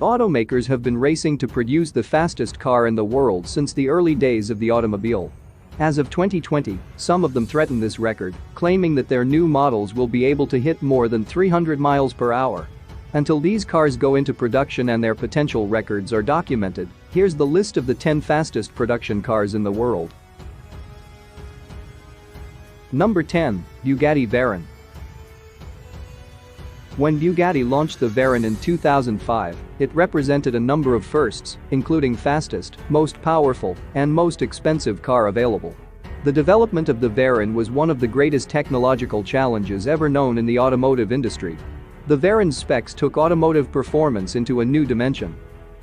Automakers have been racing to produce the fastest car in the world since the early days of the automobile. As of 2020, some of them threaten this record, claiming that their new models will be able to hit more than 300 miles per hour. Until these cars go into production and their potential records are documented, here's the list of the 10 fastest production cars in the world. Number 10. Bugatti Veyron. When Bugatti launched the Veyron in 2005, it represented a number of firsts, including fastest, most powerful, and most expensive car available. The development of the Veyron was one of the greatest technological challenges ever known in the automotive industry. The Veyron's specs took automotive performance into a new dimension.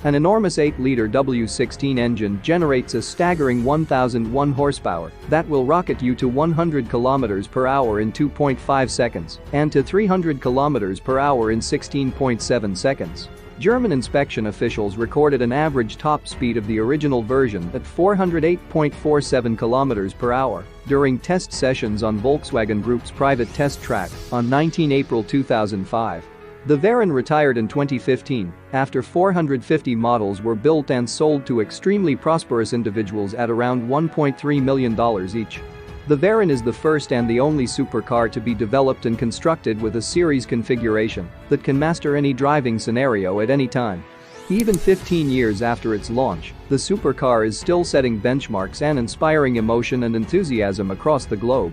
An enormous 8-liter W16 engine generates a staggering 1,001 horsepower that will rocket you to 100 kilometers per hour in 2.5 seconds and to 300 kilometers per hour in 16.7 seconds. German inspection officials recorded an average top speed of the original version at 408.47 kilometers per hour during test sessions on Volkswagen Group's private test track on 19 April 2005. The Veyron retired in 2015 after 450 models were built and sold to extremely prosperous individuals at around $1.3 million each. The Veyron is the first and the only supercar to be developed and constructed with a series configuration that can master any driving scenario at any time. Even 15 years after its launch, the supercar is still setting benchmarks and inspiring emotion and enthusiasm across the globe.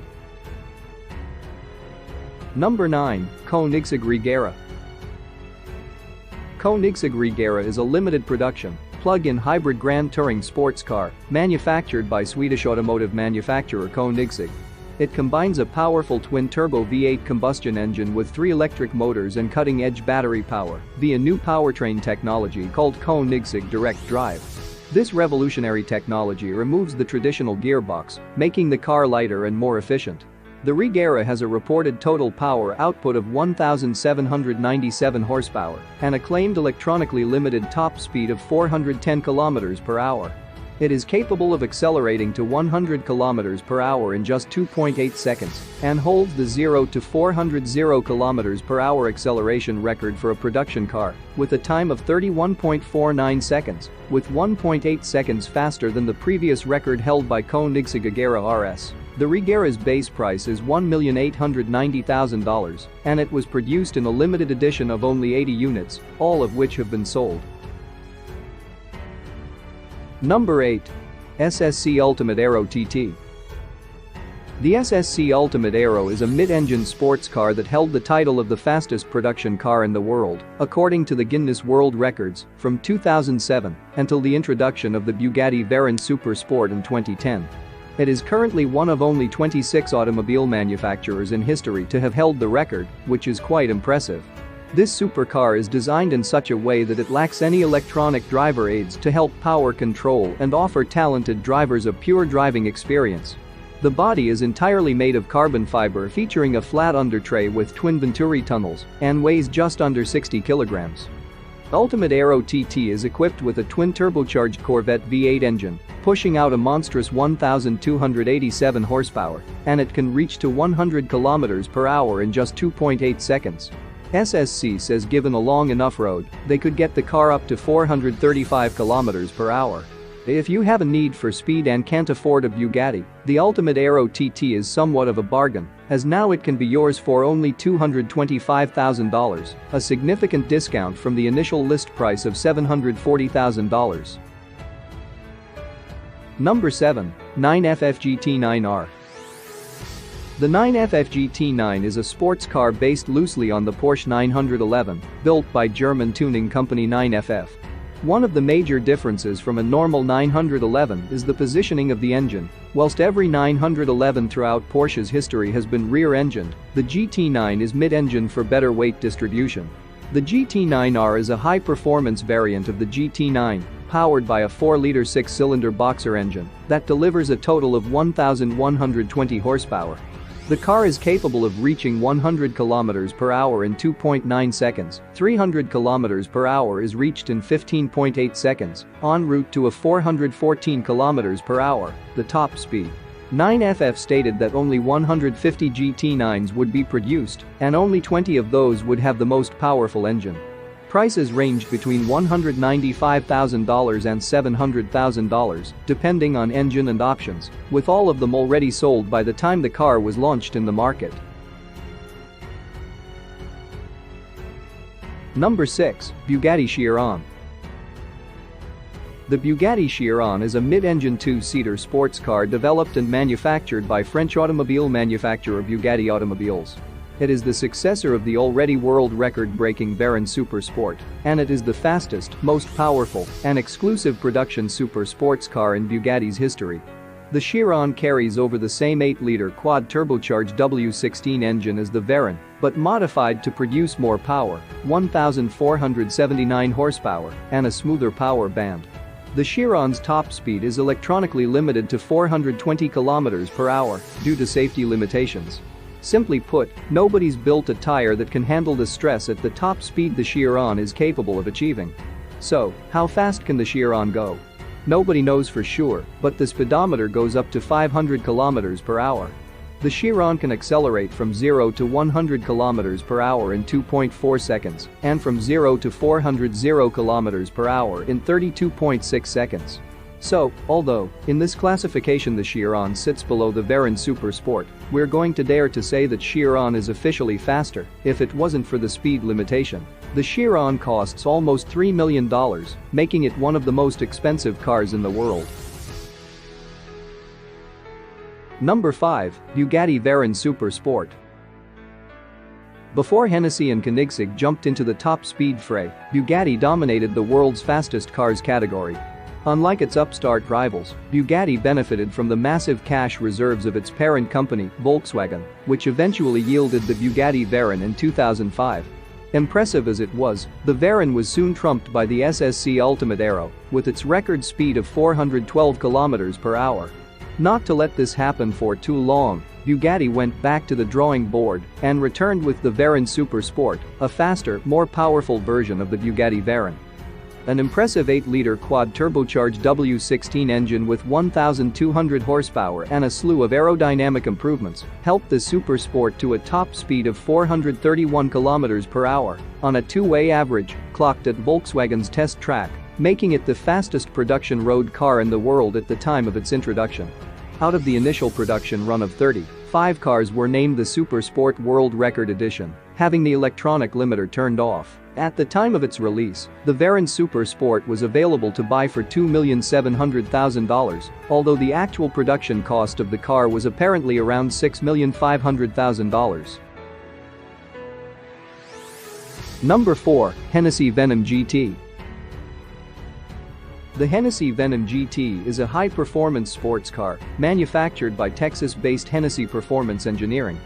Number 9. Koenigsegg Regera. Koenigsegg Regera is a limited production, plug-in hybrid Grand Touring sports car manufactured by Swedish automotive manufacturer Koenigsegg. It combines a powerful twin-turbo V8 combustion engine with 3 electric motors and cutting-edge battery power via new powertrain technology called Koenigsegg Direct Drive. This revolutionary technology removes the traditional gearbox, making the car lighter and more efficient. The Regera has a reported total power output of 1,797 horsepower and a claimed electronically limited top speed of 410 km per hour. It is capable of accelerating to 100 km per hour in just 2.8 seconds and holds the 0 to 400 km per hour acceleration record for a production car with a time of 31.49 seconds, with 1.8 seconds faster than the previous record held by Koenigsegg Agera RS. The Regera's base price is $1,890,000 and it was produced in a limited edition of only 80 units, all of which have been sold. Number 8. SSC Ultimate Aero TT. The SSC Ultimate Aero is a mid-engine sports car that held the title of the fastest production car in the world, according to the Guinness World Records, from 2007 until the introduction of the Bugatti Veyron Super Sport in 2010. It is currently one of only 26 automobile manufacturers in history to have held the record, which is quite impressive. This supercar is designed in such a way that it lacks any electronic driver aids to help power control and offer talented drivers a pure driving experience. The body is entirely made of carbon fiber featuring a flat undertray with twin Venturi tunnels and weighs just under 60 kilograms. Ultimate Aero TT is equipped with a twin-turbocharged Corvette V8 engine, pushing out a monstrous 1,287 horsepower, and it can reach to 100 km per hour in just 2.8 seconds. SSC says given a long enough road, they could get the car up to 435 km per hour. If you have a need for speed and can't afford a Bugatti, the Ultimate Aero TT is somewhat of a bargain, as now it can be yours for only $225,000, a significant discount from the initial list price of $740,000. Number 7. 9FF GT9R. The 9FF GT9 is a sports car based loosely on the Porsche 911, built by German tuning company 9FF. One of the major differences from a normal 911 is the positioning of the engine. Whilst every 911 throughout Porsche's history has been rear-engined, the GT9 is mid-engine for better weight distribution. The GT9R is a high-performance variant of the GT9, powered by a 4-liter 6-cylinder boxer engine that delivers a total of 1,120 horsepower. The car is capable of reaching 100 km per hour in 2.9 seconds, 300 km per hour is reached in 15.8 seconds, en route to a 414 km per hour, the top speed. 9FF stated that only 150 GT9s would be produced, and only 20 of those would have the most powerful engine. Prices ranged between $195,000 and $700,000, depending on engine and options, with all of them already sold by the time the car was launched in the market. Number 6. Bugatti Chiron. The Bugatti Chiron is a mid-engine two-seater sports car developed and manufactured by French automobile manufacturer Bugatti Automobiles. It is the successor of the already world record-breaking Veyron Super Sport, and it is the fastest, most powerful, and exclusive production super sports car in Bugatti's history. The Chiron carries over the same 8-liter quad-turbocharged W16 engine as the Veyron, but modified to produce more power, 1,479 horsepower, and a smoother power band. The Chiron's top speed is electronically limited to 420 km per hour due to safety limitations. Simply put, nobody's built a tire that can handle the stress at the top speed the Chiron is capable of achieving. So, how fast can the Chiron go? Nobody knows for sure, but the speedometer goes up to 500 km per hour. The Chiron can accelerate from 0 to 100 km per hour in 2.4 seconds and from 0 to 400 km per hour in 32.6 seconds. So, although, in this classification the Chiron sits below the Veyron Super Sport, we're going to dare to say that Chiron is officially faster if it wasn't for the speed limitation. The Chiron costs almost $3 million, making it one of the most expensive cars in the world. Number 5. Bugatti Veyron Super Sport. Before Hennessy and Koenigsegg jumped into the top speed fray, Bugatti dominated the world's fastest cars category. Unlike its upstart rivals, Bugatti benefited from the massive cash reserves of its parent company, Volkswagen, which eventually yielded the Bugatti Veyron in 2005. Impressive as it was, the Veyron was soon trumped by the SSC Ultimate Aero, with its record speed of 412 km per hour. Not to let this happen for too long, Bugatti went back to the drawing board and returned with the Veyron Super Sport, a faster, more powerful version of the Bugatti Veyron. An impressive 8-liter quad-turbocharged W16 engine with 1,200 horsepower and a slew of aerodynamic improvements helped the Super Sport to a top speed of 431 km per hour on a two-way average, clocked at Volkswagen's test track, making it the fastest production road car in the world at the time of its introduction. Out of the initial production run of 30, 5 cars were named the Super Sport World Record Edition, having the electronic limiter turned off. At the time of its release, the Veyron Super Sport was available to buy for $2,700,000, although the actual production cost of the car was apparently around $6,500,000. Number 4. Hennessy Venom GT. The Hennessy Venom GT is a high-performance sports car manufactured by Texas-based Hennessy Performance Engineering.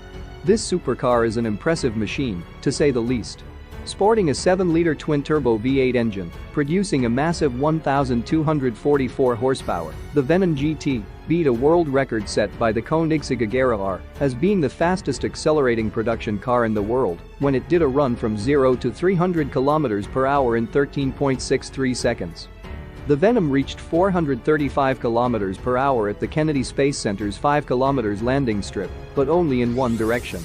This supercar is an impressive machine, to say the least. Sporting a 7-liter twin-turbo V8 engine, producing a massive 1,244 horsepower, the Venom GT beat a world record set by the Koenigsegg Agera R as being the fastest accelerating production car in the world when it did a run from 0 to 300 km per hour in 13.63 seconds. The Venom reached 435 km per hour at the Kennedy Space Center's 5 km landing strip, but only in one direction.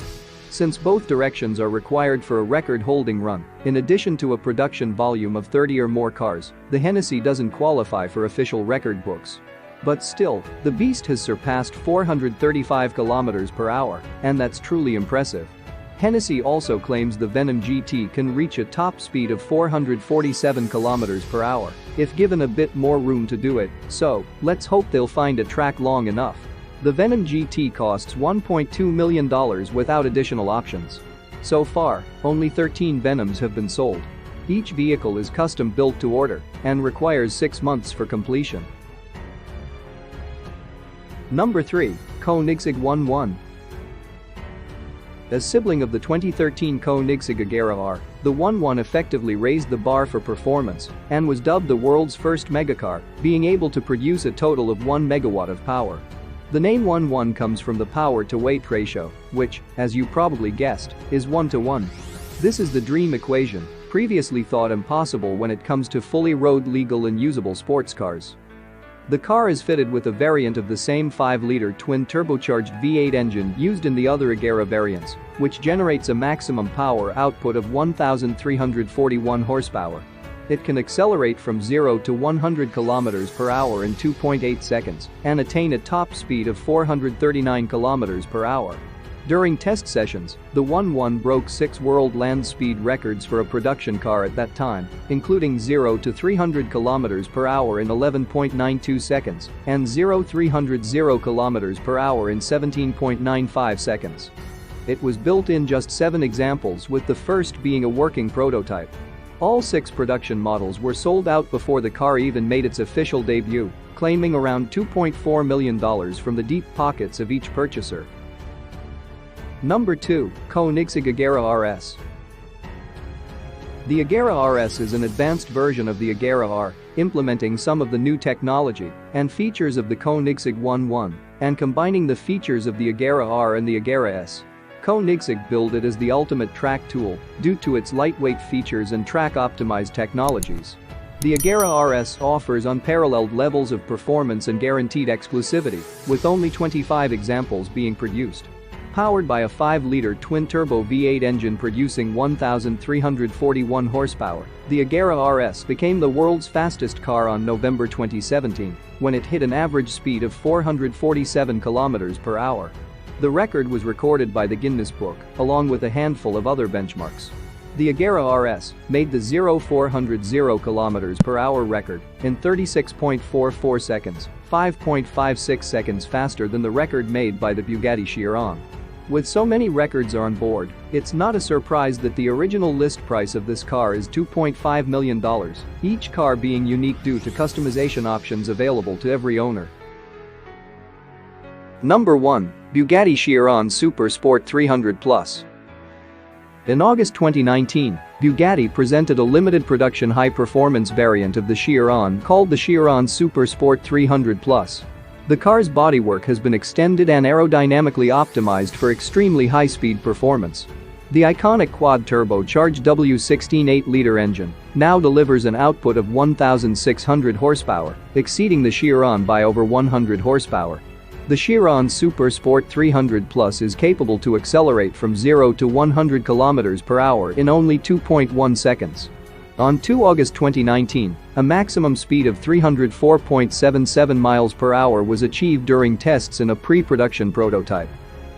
Since both directions are required for a record-holding run, in addition to a production volume of 30 or more cars, the Hennessy doesn't qualify for official record books. But still, the beast has surpassed 435 km per hour, and that's truly impressive. Hennessy also claims the Venom GT can reach a top speed of 447 km per hour if given a bit more room to do it, so let's hope they'll find a track long enough. The Venom GT costs $1.2 million without additional options. So far, only 13 Venoms have been sold. Each vehicle is custom built to order and requires 6 months for completion. Number 3. Koenigsegg 11. As sibling of the 2013 Koenigsegg Agera R, the 11 effectively raised the bar for performance and was dubbed the world's first megacar, being able to produce a total of 1 megawatt of power. The name 11 comes from the power-to-weight ratio, which, as you probably guessed, is 1:1. This is the dream equation, previously thought impossible when it comes to fully road-legal and usable sports cars. The car is fitted with a variant of the same 5-liter twin-turbocharged V8 engine used in the other Agera variants, which generates a maximum power output of 1,341 horsepower. It can accelerate from 0 to 100 km per hour in 2.8 seconds and attain a top speed of 439 km per hour. During test sessions, the 1.1 broke 6 world land speed records for a production car at that time, including 0 to 300 km per hour in 11.92 seconds and 0-300 km per hour in 17.95 seconds. It was built in just 7 examples, with the first being a working prototype. All 6 production models were sold out before the car even made its official debut, claiming around $2.4 million from the deep pockets of each purchaser. Number 2. Koenigsegg Agera RS. The Agera RS is an advanced version of the Agera R, implementing some of the new technology and features of the Koenigsegg 1.1 and combining the features of the Agera R and the Agera S. Koenigsegg billed it as the ultimate track tool due to its lightweight features and track-optimized technologies. The Agera RS offers unparalleled levels of performance and guaranteed exclusivity, with only 25 examples being produced. Powered by a 5-liter twin-turbo V8 engine producing 1,341 horsepower, the Agera RS became the world's fastest car on November 2017, when it hit an average speed of 447 km per hour. The record was recorded by the Guinness Book, along with a handful of other benchmarks. The Agera RS made the 0-400 km per hour record in 36.44 seconds, 5.56 seconds faster than the record made by the Bugatti Chiron. With so many records on board, it's not a surprise that the original list price of this car is $2.5 million, each car being unique due to customization options available to every owner. Number 1. Bugatti Chiron Super Sport 300 Plus. In August 2019, Bugatti presented a limited production high-performance variant of the Chiron called the Chiron Super Sport 300 Plus. The car's bodywork has been extended and aerodynamically optimized for extremely high-speed performance. The iconic quad-turbocharged W16 8-liter engine now delivers an output of 1,600 horsepower, exceeding the Chiron by over 100 horsepower. The Chiron Super Sport 300 Plus is capable to accelerate from 0 to 100 km per hour in only 2.1 seconds. On 2 August 2019, a maximum speed of 304.77 miles per hour was achieved during tests in a pre-production prototype.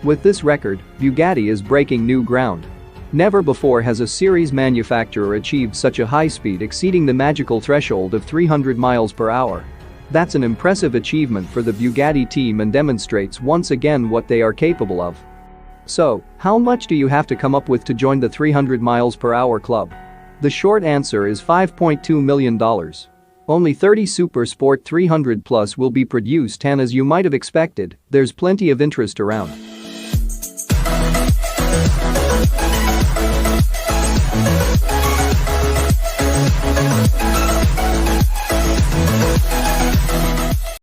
With this record, Bugatti is breaking new ground. Never before has a series manufacturer achieved such a high speed exceeding the magical threshold of 300 miles per hour. That's an impressive achievement for the Bugatti team and demonstrates once again what they are capable of. So, how much do you have to come up with to join the 300 miles per hour club? The short answer is $5.2 million. Only 30 Super Sport 300 Plus will be produced, and as you might have expected, there's plenty of interest around.